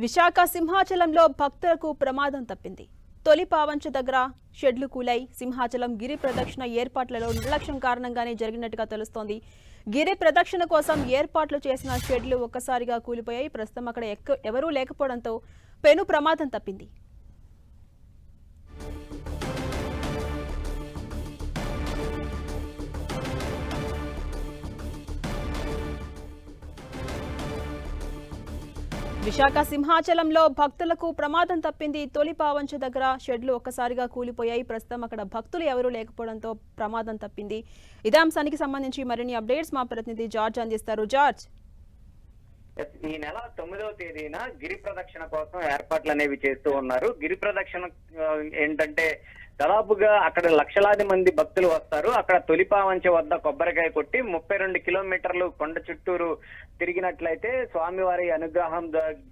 విశాఖ సింహాచలంలో భక్తులకు ప్రమాదం తప్పింది. తొలి పావంచ దగ్గర షెడ్లు కూలై సింహాచలం గిరి ప్రదక్షిణ ఏర్పాట్లలో నిర్లక్ష్యం కారణంగానే జరిగినట్టుగా తెలుస్తోంది. గిరి ప్రదక్షిణ కోసం ఏర్పాట్లు చేసిన షెడ్లు ఒక్కసారిగా కూలిపోయాయి. ప్రస్తుతం అక్కడ ఎవరూ లేకపోవడంతో పెను ప్రమాదం తప్పింది. విశాఖ సింహాచలంలో భక్తులకు ప్రమాదం తప్పింది. తొలి పావంచ దగ్గర షెడ్లు ఒక్కసారిగా కూలిపోయాయి. ప్రస్తుతం అక్కడ భక్తులు ఎవరూ లేకపోవడంతో ప్రమాదం తప్పింది. ఇదే అంశానికి సంబంధించి మరిన్ని అప్డేట్స్ మా ప్రతినిధి జార్జ్ అందిస్తారు. జార్జ్, ఈ నెల 9వ తేదీన గిరి ప్రదక్షిణ కోసం ఏర్పాట్లు అనేవి చేస్తూ ఉన్నారు. గిరి ప్రదక్షిణ ఏంటంటే దాదాపుగా అక్కడ లక్షలాది మంది భక్తులు వస్తారు. అక్కడ తొలిపావంచ వద్ద కొబ్బరికాయ కొట్టి 32 కిలోమీటర్లు కొండ చుట్టూరు తిరిగినట్లయితే స్వామివారి అనుగ్రహం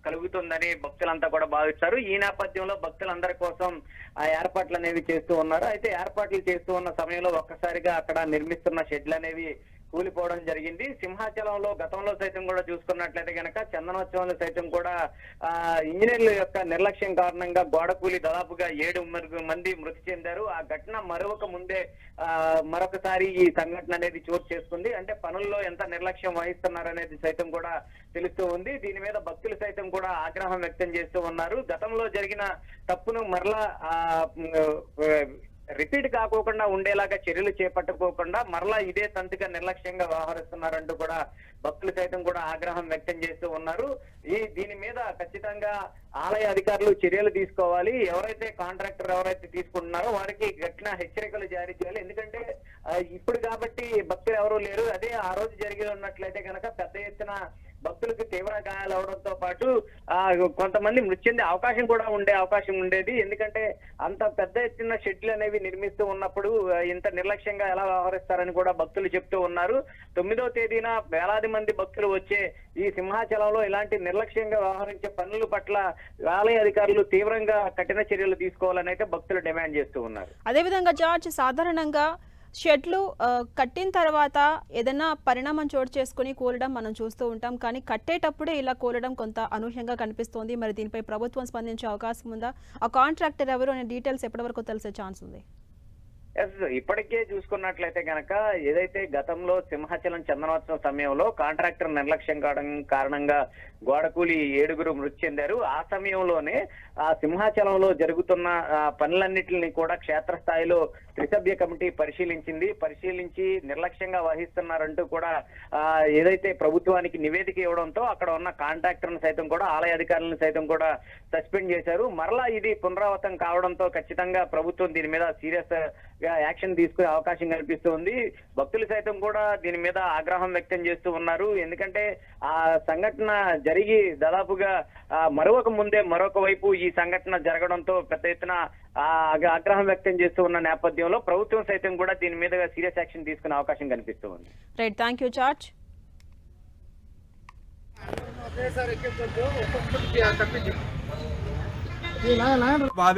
కలుగుతుందని భక్తులంతా కూడా భావిస్తారు. ఈ నేపథ్యంలో భక్తులందరి కోసం ఆ ఏర్పాట్లు అనేవి చేస్తూ ఉన్నారు. అయితే ఏర్పాట్లు చేస్తూ ఉన్న సమయంలో ఒక్కసారిగా అక్కడ నిర్మిస్తున్న షెడ్లు అనేవి కూలిపోవడం జరిగింది. సింహాచలంలో గతంలో సైతం కూడా చూసుకున్నట్లయితే కనుక చందనోత్సవంలో సైతం కూడా ఇంజనీర్ల యొక్క నిర్లక్ష్యం కారణంగా గోడ కూలి దాదాపుగా 7 మంది మృతి చెందారు. ఆ ఘటన మరొకసారి ఈ సంఘటన అనేది చోటు చేసుకుంది. అంటే పనుల్లో ఎంత నిర్లక్ష్యం వహిస్తున్నారనేది సైతం కూడా తెలుస్తూ ఉంది. దీని మీద భక్తులు సైతం కూడా ఆగ్రహం వ్యక్తం చేస్తూ ఉన్నారు. గతంలో జరిగిన తప్పును మరలా రిపీట్ కాకోకుండా ఉండేలాగా చర్యలు చేపట్టుకోకుండా మరలా ఇదే తంతుగా నిర్లక్ష్యంగా వ్యవహరిస్తున్నారంటూ కూడా భక్తులు సైతం కూడా ఆగ్రహం వ్యక్తం చేస్తూ ఉన్నారు. దీని మీద ఖచ్చితంగా ఆలయ అధికారులు చర్యలు తీసుకోవాలి. ఎవరైతే కాంట్రాక్టర్ ఎవరైతే తీసుకుంటున్నారో వారికి గట్టిన హెచ్చరికలు జారీ చేయాలి. ఎందుకంటే ఇప్పుడు కాబట్టి భక్తులు ఎవరూ లేరు. అదే ఆ రోజు జరిగి ఉన్నట్లయితే కనుక పెద్ద ఎత్తున భక్తులకు తీవ్ర గాయాలు అవడంతో పాటు కొంతమంది మృతి చెందే అవకాశం కూడా అవకాశం ఉండేది. ఎందుకంటే అంత పెద్ద ఎత్తున షెడ్లు అనేవి నిర్మిస్తూ ఉన్నప్పుడు ఇంత నిర్లక్ష్యంగా ఎలా వ్యవహరిస్తారని కూడా భక్తులు చెప్తూ ఉన్నారు. 9వ తేదీన వేలాది మంది భక్తులు వచ్చే ఈ సింహాచలంలో ఇలాంటి నిర్లక్ష్యంగా వ్యవహరించే పనుల పట్ల ఆలయ అధికారులు తీవ్రంగా కఠిన చర్యలు తీసుకోవాలని అయితే భక్తులు డిమాండ్ చేస్తూ ఉన్నారు. అదేవిధంగా జార్జ్, సాధారణంగా షెడ్లు కట్టిన తర్వాత ఏదైనా పరిణామం చోటు చేసుకుని కూలడం మనం చూస్తూ ఉంటాం. కానీ కట్టేటప్పుడే ఇలా కూలడం కొంత అనూహ్యంగా కనిపిస్తోంది. మరి దీనిపై ప్రభుత్వం స్పందించే అవకాశం ఉందా? ఆ కాంట్రాక్టర్ ఎవరు అనే డీటెయిల్స్ ఎప్పటి వరకు తెలిసే ఛాన్స్ ఉంది? ఇప్పటికే చూసుకున్నట్లయితే కనుక ఏదైతే గతంలో సింహాచలం చందనోత్సవం సమయంలో కాంట్రాక్టర్ నిర్లక్ష్యం కారణంగా గోడకూలి 7 మృతి చెందారు. ఆ సమయంలోనే ఆ సింహాచలంలో జరుగుతున్న పనులన్నింటినీ కూడా క్షేత్రస్థాయిలో త్రిసభ్య కమిటీ పరిశీలించి నిర్లక్ష్యంగా వహిస్తున్నారంటూ కూడా ఏదైతే ప్రభుత్వానికి నివేదిక ఇవ్వడంతో అక్కడ ఉన్న కాంట్రాక్టర్ను సైతం కూడా ఆలయ అధికారులను సైతం కూడా సస్పెండ్ చేశారు. మరలా ఇది పునరావృతం కావడంతో ఖచ్చితంగా ప్రభుత్వం దీని మీద సీరియస్ యాక్షన్ తీసుకునే అవకాశం కనిపిస్తుంది. భక్తులు సైతం కూడా దీని మీద ఆగ్రహం వ్యక్తం చేస్తూ ఉన్నారు. ఎందుకంటే ఆ సంఘటన జరిగి దాదాపుగా మరొక వైపు ఈ సంఘటన జరగడంతో పెద్ద ఎత్తున ఆగ్రహం వ్యక్తం చేస్తూ ఉన్న నేపథ్యంలో ప్రభుత్వం సైతం కూడా దీని మీద సీరియస్ యాక్షన్ తీసుకునే అవకాశం కనిపిస్తూ ఉంది. Right, thank you George. బాధ